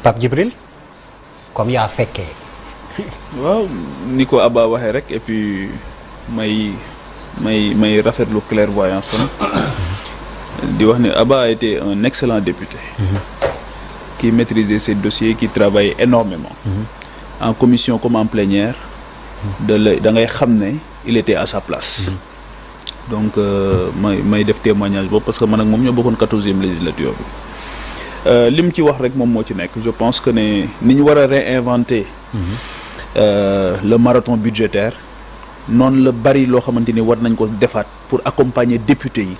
Pape Djibril comme yaa fekkee. waaw ni ko Abba waxee rek et puis may rafetlu clairvoyance am di wax ne Abba a été un excellent député qui maîtrisait ses dossiers, qui travaillait énormément en commission comme en plénière. Da ngay xam ne il était à sa place. Donc may def témoignage boobu parce que man ak moom ñoo bokkoon 14e législature bi li mu ci wax rek moom moo ci nekk. Je pense que ne ni ñu war a réinventer le marathon budgétaire noonu la bari loo xamante ni war nañ ko defaat pour accompagner députés yi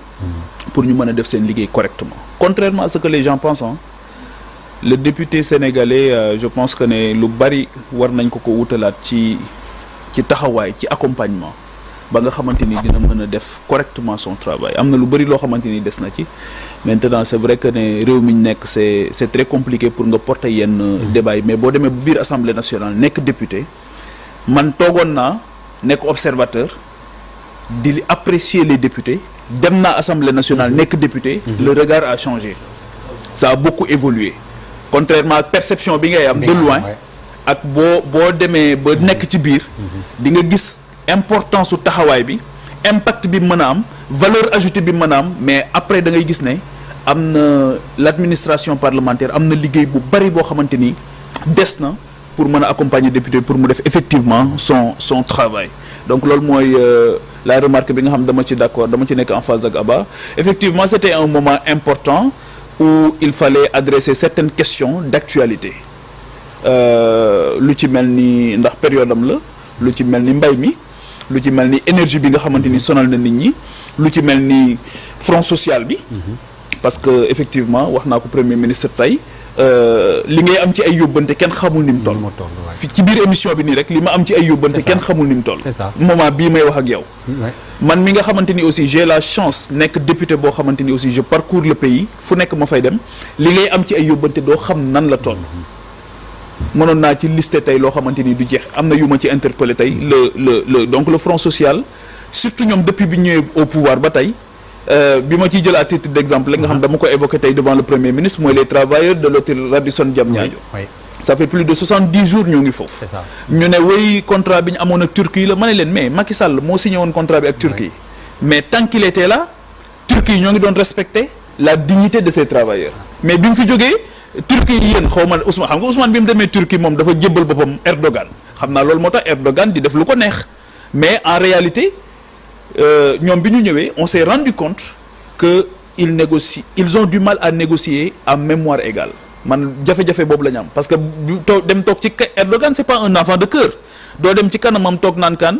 pour ñu mën a def seen liggéey correctement. Contrairement à ce que les gens pensent, le député sénégalais je pense que ne lu bari war nañ ko wutalaat ci taxawaay ci accompagnement ba nga xamante ni dina mën a def correctement son travail. Am na lu bari loo xamante ni des na ci. Maintenant c'est vrai que ne réew mi ñu nekk c'est très compliqué pour nga porter yenn débat yi mais boo demee bu biir assemblée nationale nekk député man toogoon naa nekk observateur di apprécier les députés dem naa assemblée nationale nekk député. Le regard a changé. Ça a beaucoup évolué. Contrairement ak perception bi ngay am de loin ak boo demee ba nekk ci biir di nga gis importance su taxawaay bi impact bi mën a am valeur ajoutée bi mën a am mais après da ngay gis ne am na l'administration parlementaire am na liggéey bu bari boo xamante ni des na pour mën a accompagner député pour mu def effectivement son travail. Donc loolu mooy la remarque bi nga xam dama ci d'accord dama ci nekk en phase ak Abba. Effectivement c'était un moment important où il fallait adresser certaines questions d'actualité lu ci mel ni ndax période am la lu ci mel ni mbay mi lu ci mel ni énergie bi nga xamante ni sonal na nit ñi lu ci mel ni front social bi parce que effectivement wax naa ko premier ministre tey li ngay am ci ay yóbbante kenn xamul ni mu toll fi ci biir émission bi nii rek li ma am ci ay yóbbante kenn xamul ni mu toll moment bii may wax ak yow man mi nga xamante ni aussi j'ai la chance nekk député boo xamante ni aussi je parcours le pays fu nekk ma fay dem li ngay am ci ay yóbbante doo xam nan la toll mënoon naa ci liste tey loo xamante ni du jeex am na yu ma ci interpellé tey donc le front social surtout ñoom depuis bi ñëwee au pouvoir ba tey bi ma ciy jël à titre d'exemple nga xam dama ko évoqué tey devant le premier ministre mooy les travailleurs de l'hôtel Radisson Diamniadio ça fait plus de 70 jours ñoo ngi foofu ñu ne way contrat bi ñu amoon ak Turquie la ma ne leen mais Macky Sall moo signé woon contrat bi ak Turquie mais tant qu'il était là Turquie ñoo ngi doon respecter la dignité de ces travailleurs mais bi mu fi jógee Turquie yéen xaw ma Ousmane xam nga Ousmane bi mu demee Turquie moom dafa jébbal boppam Erdogan xam naa loolu moo tax Erdogan di def lu ko neex mais en réalité ñoom bi ñu ñëwee on s'est rendu compte que ils ont du mal à négocier à mémoire égale man jafe-jafe boobu la ñu am parce que dem toog ci Erdogan c'est pas un enfant de cœur doo dem ci kanamam toog naan kaan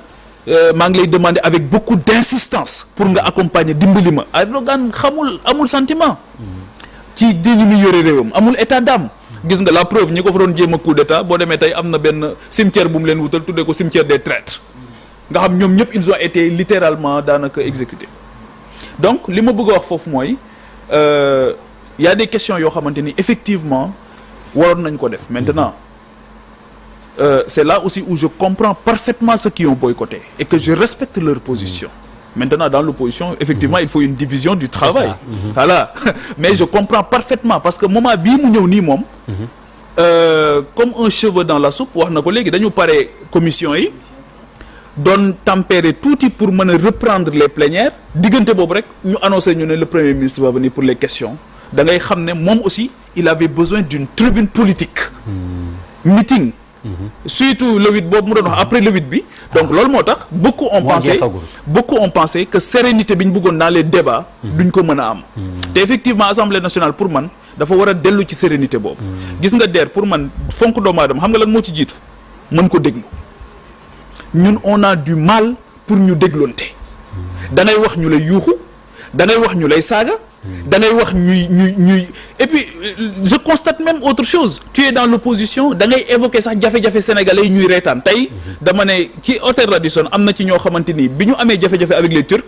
maa ngi lay demander avec beaucoup d'insistance pour nga accompagner dimbali ma Erdogan amul sentiment ci li muy yore réewam amul état d'âme gis nga la preuve ñi ko fa doon jéem a coup d'état boo demee tey am na benn cimetière bu mu leen wutal tuddee ko cimetière des traîtres nga xam ñoom ñëpp ils ont été littéralement daanaka exécutés donc li ma bëgg a wax foofu mooy y a des questions yoo xamante ni effectivement waroon nañ ko def maintenant c'est là aussi où je comprends parfaitement ceux qui ont boycotté et que je respecte leur position. Maintenant, dans l'opposition, effectivement, il faut une division du travail. Voilà. Mais je comprends parfaitement parce que moment bii mu ñëw nii moom comme un cheveu dans la soupe wax na ko léegi dañu pare commission yi doon tempérer tuuti pour mën a reprendre les plénières diggante boobu rek ñu annoncé ñu ne le premier ministre va venir pour les questions da ngay xam ne moom aussi il avait besoin d'une tribune politique meeting surtout le 8 boobu mu doon wax après le 8 bi donc loolu moo tax beaucoup ont pensé que sérénité bi ñu bëggoon dans les débats duñ ko mën a am te effectivement Assemblée nationale pour man dafa war a dellu ci sérénité boobu gis nga der pour man fonk doomu aadama xam nga lan moo ci jiitu mën ko déglu ñun on a du mal pour ñu dégloonte da ngay wax ñu lay yuuxu da ngay wax ñu lay saaga da ngay wax ñuy et puis je constate même autre chose tu es dans l'opposition da ngay évoquer sax jafe-jafe sénégalais yi ñuy reetaan tey dama ne ci hôtel Radisson am na ci ñoo xamante ni bi ñu amee jafe-jafe avec les Turcs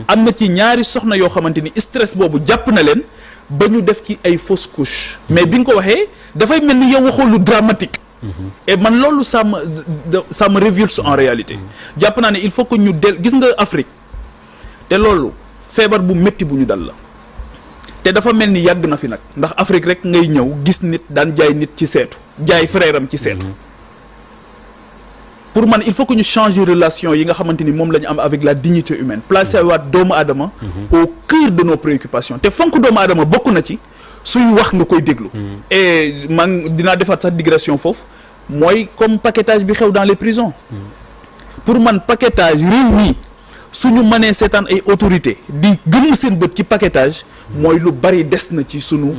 am na ci ñaari soxna yoo xamante ni stress boobu jàpp na leen ba ñu def ci ay fausses couches mais bi nga ko waxee dafay mel ni yow waxoo lu dramatique et man loolu ça me révulse en réalité jàpp naa ne il faut que ñu gis nga Afrique te loolu feebar bu métti bu ñu dal la te dafa mel ni yàgg na fi nag ndax Afrique rek ngay ñëw gis nit daan jaay nit ci seetu jaay frère am ci seetu pour man il faut que ñu changer relation yi nga xamante ni moom la ñu am avec la dignité humaine placer waat doomu aadama au cœur de nos préoccupations te fonk doomu aadama bokk na ci suy wax nga koy déglu et man dinaa defaat sax digression foofu mooy comme paquetage bi xew dans les prisons pour man paquetage réew mi suñu mënee seetaan ay autorité di gëm seen bët ci paquetage mooy lu bari des na ci sunu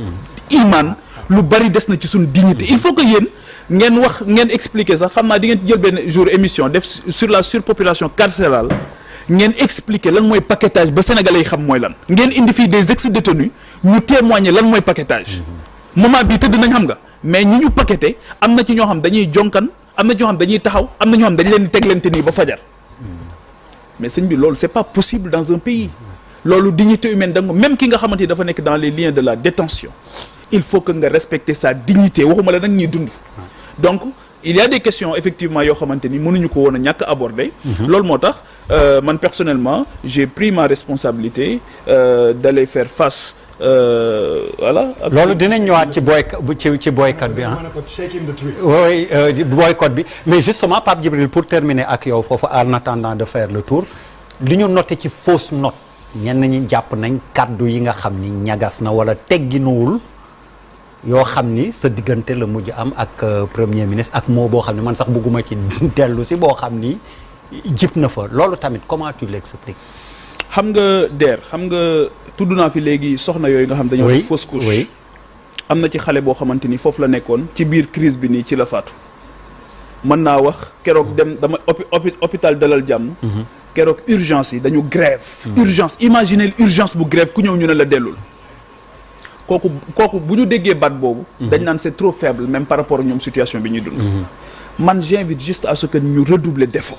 iman lu bari des na ci sunu dignité il faut que yéen ngeen wax ngeen expliquer sax xam naa di ngeen jël benn jour émission def sur la surpopulation carcérale ngeen expliquer lan mooy paquetage ba sénégalais yi xam mooy lan ngeen indi fii des ex-détenus ñu témoigner lan mooy paquetage moment bii tëdd nañ xam nga mais ñi ñu paqueté am na ci ñoo xam dañuy jonkan am na ci ñoo xam dañuy taxaw am na ñoo xam dañ leen di teglante nii ba fajar mais sëñ bi loolu c'est pas possible dans un pays loolu dignité humaine danga même ki nga xamante ni dafa nekk dans les liens de la détention il faut que nga respecter sa dignité waxuma la nag ñuy dund donc il y a des questions effectivement yoo xamante ni mënuñu ko woon a ñàkk aborder loolu moo tax man personnellement j'ai pris ma responsabilité d'aller faire face voilà. loolu dinañ ñëwaat ci boycott bi ah. oui boycott bi mais justement Pape Djibril pour terminer ak yow foofu en attendant de faire le tour li ñu noté ci fausse note ñenn ñi jàpp nañ kaddu yi nga xam ni ñagas na wala tegginuwul yoo xam ni sa diggante la mujj am ak premier ministre ak moo boo xam ne man sax bëgguma ci dellu si boo xam ni jib na fa loolu tamit comment tu l'expliques. xam nga xam nga tudd naa fi léegi soxna yooyu nga xam dañoo def fausse couche am na ci xale boo xamante ni foofu la nekkoon ci biir crise bi nii ci la faatu mën naa wax keroog dem dama hôpital Dalal Jàmm keroog urgence yi dañu grève urgence imaginez urgence bu grève ku ñëw ñu ne la dellul kooku bu ñu déggee baat boobu dañ naan c'est trop faible même par rapport ak ñoom situation bi ñuy dund man j'invite juste à ce que ñu redoubler d'effort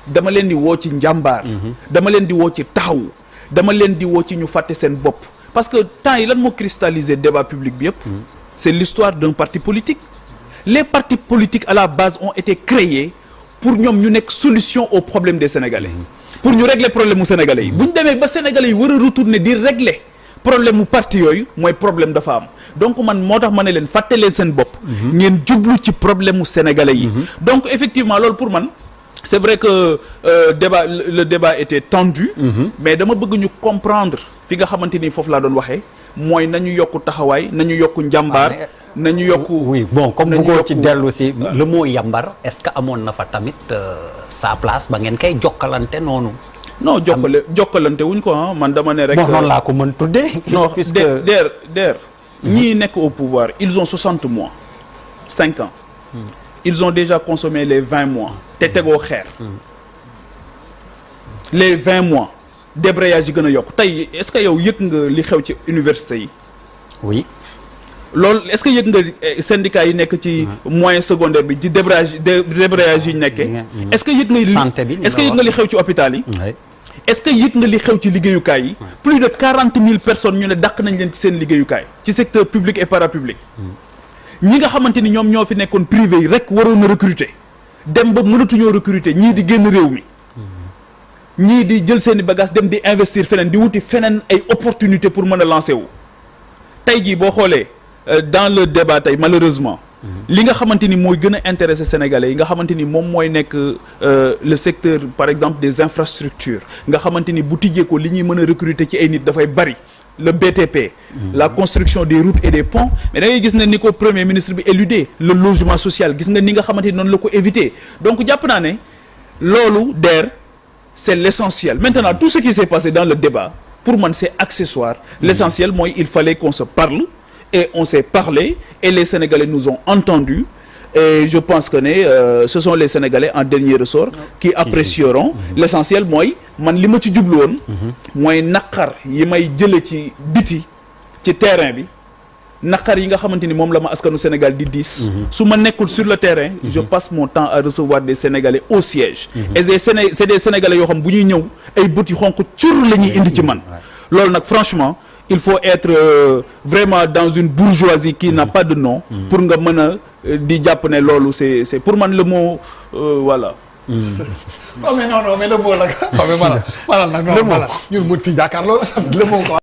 dama leen di woo ci njàmbaar dama leen di woo ci taxaw dama leen di woo ci ñu fàtte seen bopp parce que temps yi lan moo cristalliser débat public bi yëpp c'est l'histoire d'un parti politique les partis politiques à la base ont été créés pour ñoom ñu nekk solution aux problèmes des Sénégalais pour ñu régler problème mu Sénégalais yi bu ñu demee ba Sénégalais yi war a retourner di régler problème mu parti yooyu mooy problème dafa am donc man moo tax ma ne leen fàtte leen seen bopp ngeen jublu ci problème mu Sénégalais yi donc effectivement loolu pour man c'est vrai que le débat était tendu mais dama bëgg ñu comprendre fi nga xamante ni foofu laa doon waxee mooy nañu yokk taxawaay nañu yokk njàmbaar nañu yokk oui bon comme bëggoo ci dellu si le mot yambar est-ce que amoon na fa tamit sa place ba ngeen koy jokkalante noonu non jokkalante wuñ ko ah man dama ne rek bon noonu laa ko mën tuddee non der ñii nekk au pouvoir ils ont 60 mois 5 ans ils ont déjà consommé les 20 mois te tegoo xeer les 20 mois débrayage yi gën a yokk tey est-ce que yow yëg nga li xew ci université yi oui loolu est-ce que yëg nga syndicat yi nekk ci moyen secondaire bi ci débrayage yi ñu nekkee est-ce que yëg nga li xew ci hôpital yi est-ce que yëg nga li xew ci liggéeyukaay yi plus de 40 000 personnes ñu ne dàq nañ leen ci seen liggéeyukaay ci secteur public et parapublic ñi nga xamante ni ñoom ñoo fi nekkoon privé yi rek waroon a recruter dem ba mënatuñoo recruter ñii di génn réew mi ñii di jël seeni bagages dem di investir feneen di wuti feneen ay opportunités pour mën a lancer wu tey jii boo xoolee dans le débat tey malheureusement li nga xamante ni mooy gën a intéressé sénégalais yi nga xamante ni moom mooy nekk le secteur par exemple des infrastructures nga xamante ni bu tijjee ko li ñuy mën a recruter ci ay nit dafay bari le BTP la construction des routes et des ponts mais da ngay gis ne ni ko premier ministre bi éludé le logement social gis nga ni nga xamante ni noonu la ko éviter donc jàpp naa ne loolu c'est l'essentiel maintenant tout ce qui s'est passé dans le débat pour moi c'est accessoire l'essentiel mooy il fallait qu'on se parle et on s'est parlé et les Sénégalais nous ont entendus et je pense que ce sont les Sénégalais en dernier ressort qui apprécieront l'essentiel mooy man li ma ci jublu woon mooy naqar yi may jële ci biti ci terrain bi naqar yi nga xamante ni moom la ma askanu Sénégal di diis su ma nekkul sur le terrain je passe mon temps à recevoir des Sénégalais au siège et c'est des Sénégalais yoo xam bu ñuy ñëw ay bët yu xonq cur la ñuy indi ci man loolu nag franchement il faut être vraiment dans une bourgeoisie qui n'a pas de nom pour nga mën a di jàpp ne loolu c'est pour man le mot voilà non mais le mot la mais maanaam nag non voilà ñun mut fi jàkkaarloo le mot